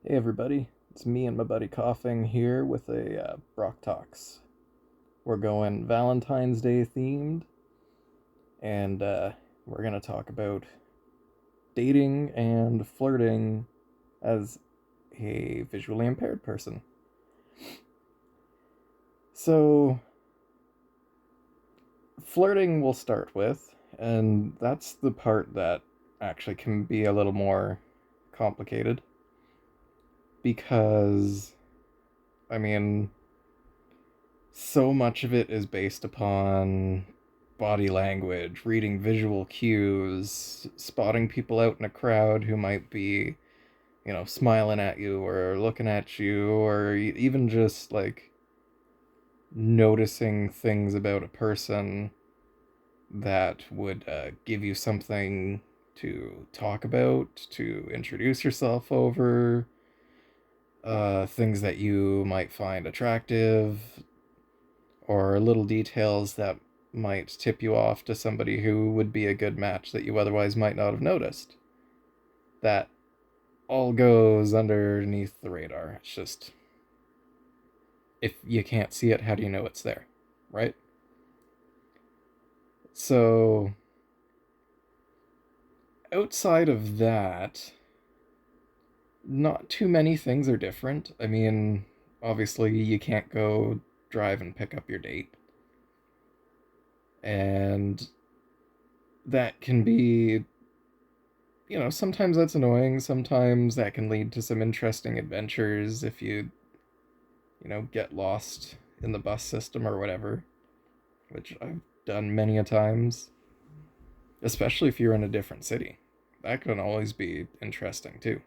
Hey everybody, it's me and my buddy Coughing here with a Brock Talks. We're going Valentine's Day themed, and we're gonna talk about dating and flirting as a visually impaired person. So, flirting we'll start with, and that's the part that actually can be a little more complicated because, I mean, so much of it is based upon body language, reading visual cues, spotting people out in a crowd who might be, smiling at you or looking at you, or even just like noticing things about a person that would give you something to talk about, to introduce yourself over, things that you might find attractive, or little details that might tip you off to somebody who would be a good match that you otherwise might not have noticed. That all goes underneath the radar. It's just, if you can't see it, how do you know it's there? Right? So, outside of that, not too many things are different. I mean, obviously, you can't go drive and pick up your date. And that can be, sometimes that's annoying. Sometimes that can lead to some interesting adventures if you get lost in the bus system or whatever, which I've done many a times, especially if you're in a different city. That can always be interesting too.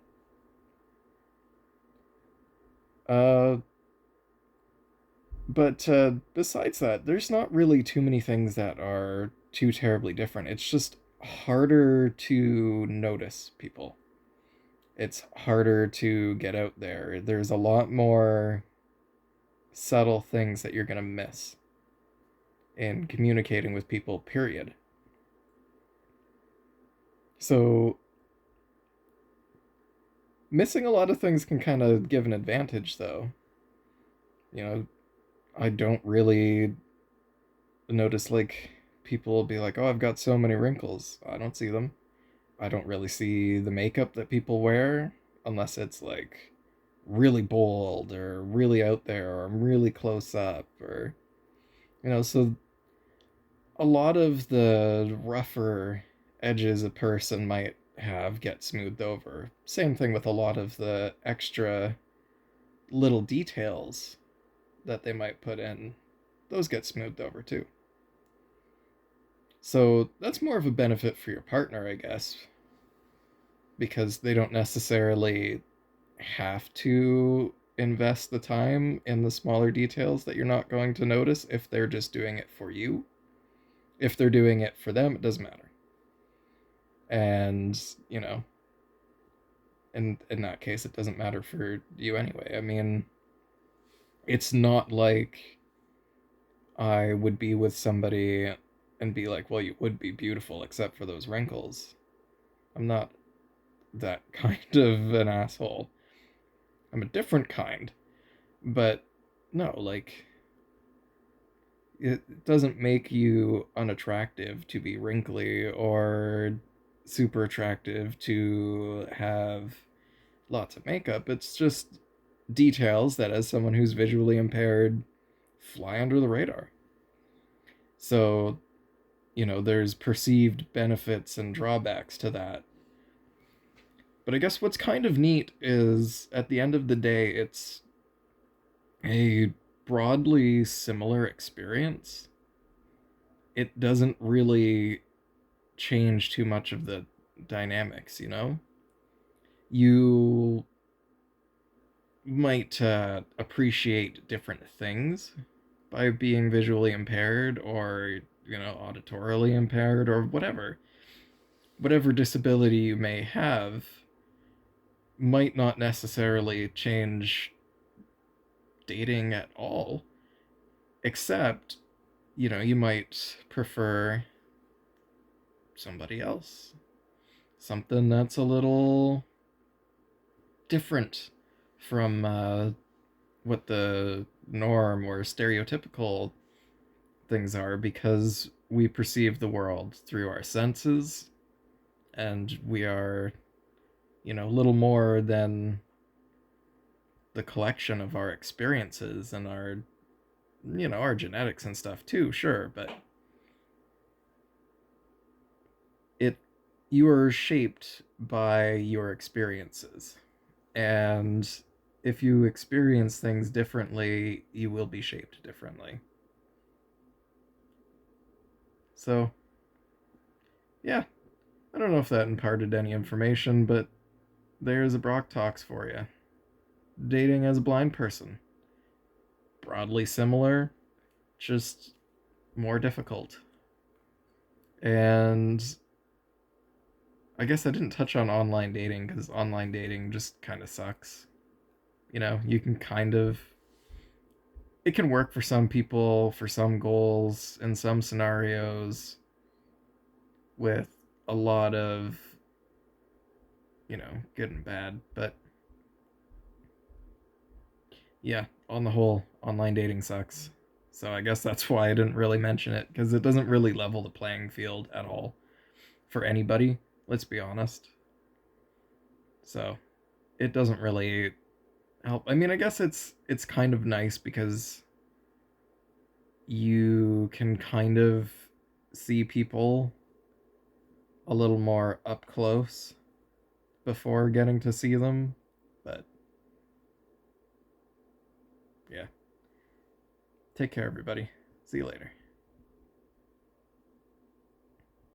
Uh, but besides that, there's not really too many things that are too terribly different. It's just harder to notice people. It's harder to get out there. There's a lot more subtle things that you're going to miss in communicating with people, period. So, missing a lot of things can kind of give an advantage, though. You know, I don't really notice, like, people will be like, oh, I've got so many wrinkles. I don't see them. I don't really see the makeup that people wear unless it's like really bold or really out there or really close up or, so a lot of the rougher edges a person might have get smoothed over. Same thing with a lot of the extra little details that they might put in. Those get smoothed over too. So that's more of a benefit for your partner, I guess, because they don't necessarily have to invest the time in the smaller details that you're not going to notice if they're just doing it for you. If they're doing it for them, it doesn't matter. And, in that case, it doesn't matter for you anyway. I mean, it's not like I would be with somebody and be like, well, you would be beautiful except for those wrinkles. I'm not that kind of an asshole. I'm a different kind. But no, like, it doesn't make you unattractive to be wrinkly or super attractive to have lots of makeup. It's just details that, as someone who's visually impaired, fly under the radar. So, there's perceived benefits and drawbacks to that. But I guess what's kind of neat is at the end of the day, it's a broadly similar experience. It doesn't really change too much of the dynamics. You might appreciate different things by being visually impaired or, auditorily impaired or whatever disability you may have might not necessarily change dating at all, except, you might prefer somebody else, something that's a little different from what the norm or stereotypical things are, because we perceive the world through our senses, and we are, little more than the collection of our experiences and our genetics and stuff too, sure, but it you are shaped by your experiences. And if you experience things differently, you will be shaped differently. So, yeah, I don't know if that imparted any information, but there's a Brock Talks for you. Dating as a blind person. Broadly similar, just more difficult. And I guess I didn't touch on online dating because online dating just kind of sucks. You can it can work for some people, for some goals, in some scenarios, with a lot of, good and bad. But yeah, on the whole, online dating sucks. So I guess that's why I didn't really mention it, because it doesn't really level the playing field at all for anybody, let's be honest. So it doesn't really help. I mean, I guess it's kind of nice because you can kind of see people a little more up close before getting to see them. But yeah, take care, everybody. See you later.